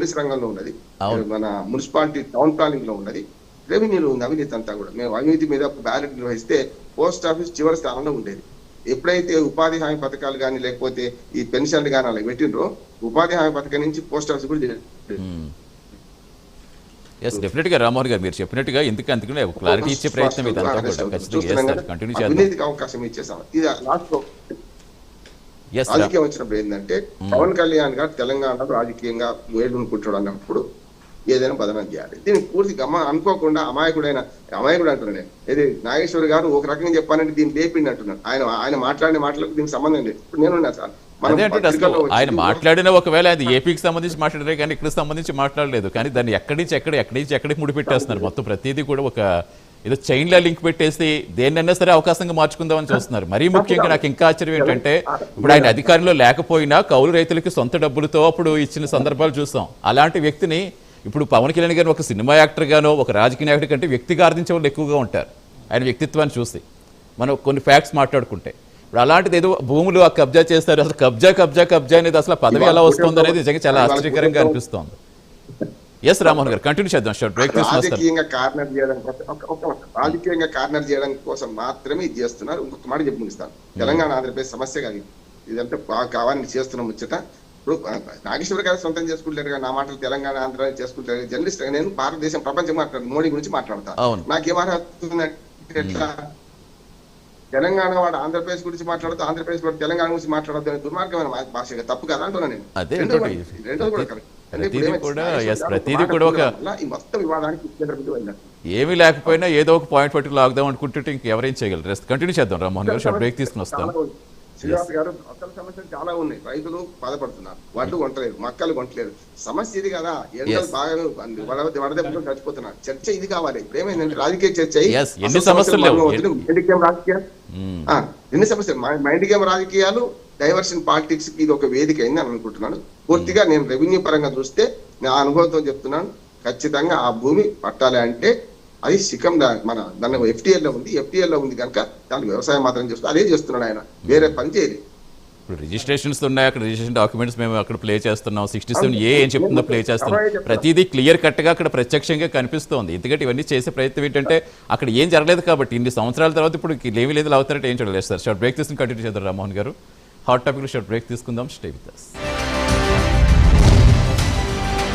Police రంగంలో ఉన్నది, మన మున్సిపాలిటీ టౌన్ ప్లానింగ్ లో ఉన్నది, రెవెన్యూలో ఉంది అవినీతి అంతా కూడా. మేము అవినీతి మీద బ్యాలెట్ నిర్వహిస్తే పోస్ట్ ఆఫీస్ చివరి స్థానంలో ఉండేది. ఎప్పుడైతే ఉపాధి హామీ పథకాలు కానీ లేకపోతే ఈ పెన్షన్లు కానీ అలా పెట్టినరో ఉపాధి హామీ పథకం నుంచి పోస్ట్ ఆఫీస్ కూడా డెఫినెట్ గా రామ్మోహన్ గారు మీరు చెప్పినట్టుగా ఎందుకంటే క్లారిటీ ఇచ్చే ప్రయత్నం ఇదంతా కూడా ఖచ్చితంగా కంటిన్యూ చేద్దాం. అవినీతికి అవకాశం ఇచ్చేసాం. ఇది లాస్ట్ లో రాజకీయం వచ్చినప్పుడు ఏంటంటే పవన్ కళ్యాణ్ గారు తెలంగాణలో రాజకీయంగా వేడుకుంటాడు అన్నప్పుడు ఏదైనా బదనం చేయాలి. దీన్ని పూర్తిగా అనుకోకుండా అమాయకుడు అంటున్నాను నేను. ఇది నాగేశ్వర్ గారు ఒక రకంగా చెప్పాలంటే దీన్ని లేపిండి అంటున్నాను. ఆయన మాట్లాడిన మాటలకు దీనికి సంబంధం లేదు. ఇప్పుడు నేనున్నా సార్, ఆయన మాట్లాడిన ఒకవేళ అది ఏపీకి సంబంధించి మాట్లాడారే కానీ ఇక్కడ సంబంధించి మాట్లాడలేదు. కానీ దాన్ని ఎక్కడి నుంచి ఎక్కడికి ముడిపెట్టేస్తున్నారు. మొత్తం ప్రతిదీ కూడా ఒక ఏదో చైన్లో లింక్ పెట్టేసి దేన్నైనా సరే అవకాశంగా మార్చుకుందామని చూస్తున్నారు. మరీ ముఖ్యంగా నాకు ఇంకా ఆశ్చర్యం ఏంటంటే ఇప్పుడు ఆయన అధికారంలో లేకపోయినా కౌలు రైతులకి సొంత డబ్బులతో అప్పుడు ఇచ్చిన సందర్భాలు చూస్తాం. అలాంటి వ్యక్తిని ఇప్పుడు పవన్ కళ్యాణ్ గారిని ఒక సినిమా యాక్టర్ గానో ఒక రాజకీయ నాయకుడి కంటే వ్యక్తిగా ఆర్జించే వాళ్ళు ఎక్కువగా ఉంటారు ఆయన వ్యక్తిత్వాన్ని చూసి. మనం కొన్ని ఫ్యాక్ట్స్ మాట్లాడుకుంటే ఇప్పుడు అలాంటిది ఏదో భూములు కబ్జా చేస్తారు. అసలు కబ్జా అనేది అసలు పదవి ఎలా వస్తుంది అనేది నిజంగా చాలా ఆశ్చర్యకరంగా అనిపిస్తోంది. ఎస్ రామ్మోహన్ గారు కంటిన్యూ చేద్దాం. రాజకీయంగా కార్నర్ చేయడం కోసం మాత్రమే ఇది చేస్తున్నారు. ఇంకొక మాట చెప్పి ముగిస్తాను. తెలంగాణ ఆంధ్రప్రదేశ్ సమస్య కాదు ఇదంతా కావాలని చేస్తున్నాం ముచ్చట. ఇప్పుడు నాగేశ్వర గారు సొంతం చేసుకుంటారు కదా, నా మాటలు తెలంగాణ ఆంధ్ర చేసుకుంటారు. జర్నలిస్ట్ నేను భారతదేశం ప్రపంచం మాట్లాడు మోడీ గురించి మాట్లాడతాను. నాకేమవుతుందంటే ఎట్లా తెలంగాణ వాడు ఆంధ్రప్రదేశ్ గురించి మాట్లాడుతూ ఆంధ్రప్రదేశ్ వాడు తెలంగాణ గురించి మాట్లాడద్దు అనే దుర్మార్గమైన భాషగా తప్పు కదా అంటున్నా నేను. రెండోది కూడా కరెక్ట్. ఏమీ లేకపోయినా ఏదో ఒక పాయింట్ పట్టుకు లాగుదాం అనుకుంటుంటే ఇంకెవరేం చేయగలరు. కంటిన్యూ చేద్దాం. రామ్మోహన్ గారు షార్ట్ బ్రేక్ తీసుకుని వస్తాం. శ్రీనివాస్ గారు అసలు సమస్యలు చాలా ఉన్నాయి. రైతులు బాధపడుతున్నారు, వడ్లు కొంటలేరు, మక్కలు కొంటలేరు. సమస్య ఇది కదా. ఎండలు బాగా వడదెబ్బతో చచ్చిపోతున్నారు. చర్చ ఇది కావాలి. ఇప్పుడు ఏమైందంటే రాజకీయ చర్చ ఎన్ని సమస్యలు మైండ్ గేమ్ రాజకీయాలు డైవర్షన్ పాలిటిక్స్ కి ఇది ఒక వేదిక అయింది అని అనుకుంటున్నాను. పూర్తిగా నేను రెవెన్యూ పరంగా చూస్తే నా అనుభవంతో చెప్తున్నాను. ఖచ్చితంగా ఆ భూమి పట్టాలి అంటే అది శిఖం మన దాన్ని ఎఫ్టీఎల్ లో ఉంది కనుక దానికి వ్యవసాయం మాత్రం చేస్తూ అదే చేస్తున్నాడు ఆయన, వేరే పని చేయలేదు. ఇప్పుడు రిజిస్ట్రేషన్స్ ఉన్నాయి, అక్కడ రిజిస్ట్రేషన్ డాక్యుమెంట్స్ మేము అక్కడ ప్లే చేస్తున్నాం. 67 ఏం చెప్తుందో ప్లే చేస్తున్నాం. ప్రతిదీ క్లియర్ కట్ గా అక్కడ ప్రత్యక్షంగా కనిపిస్తోంది. ఎందుకంటే ఇవన్నీ చేసే ప్రయత్నం ఏంటంటే అక్కడ ఏం జరగలేదు కాబట్టి ఇన్ని సంవత్సరాల తర్వాత ఇప్పుడు ఏమీ లేదు అవుతారంటే ఏం చూడలేదు సార్. షార్ట్ బ్రేక్ తీసుకుని కంటిన్యూ చేద్దాం. రామ్మోహన్ గారు హాట్ టాపిక్ షార్ట్ బ్రేక్ తీసుకుందాం. Stay with us.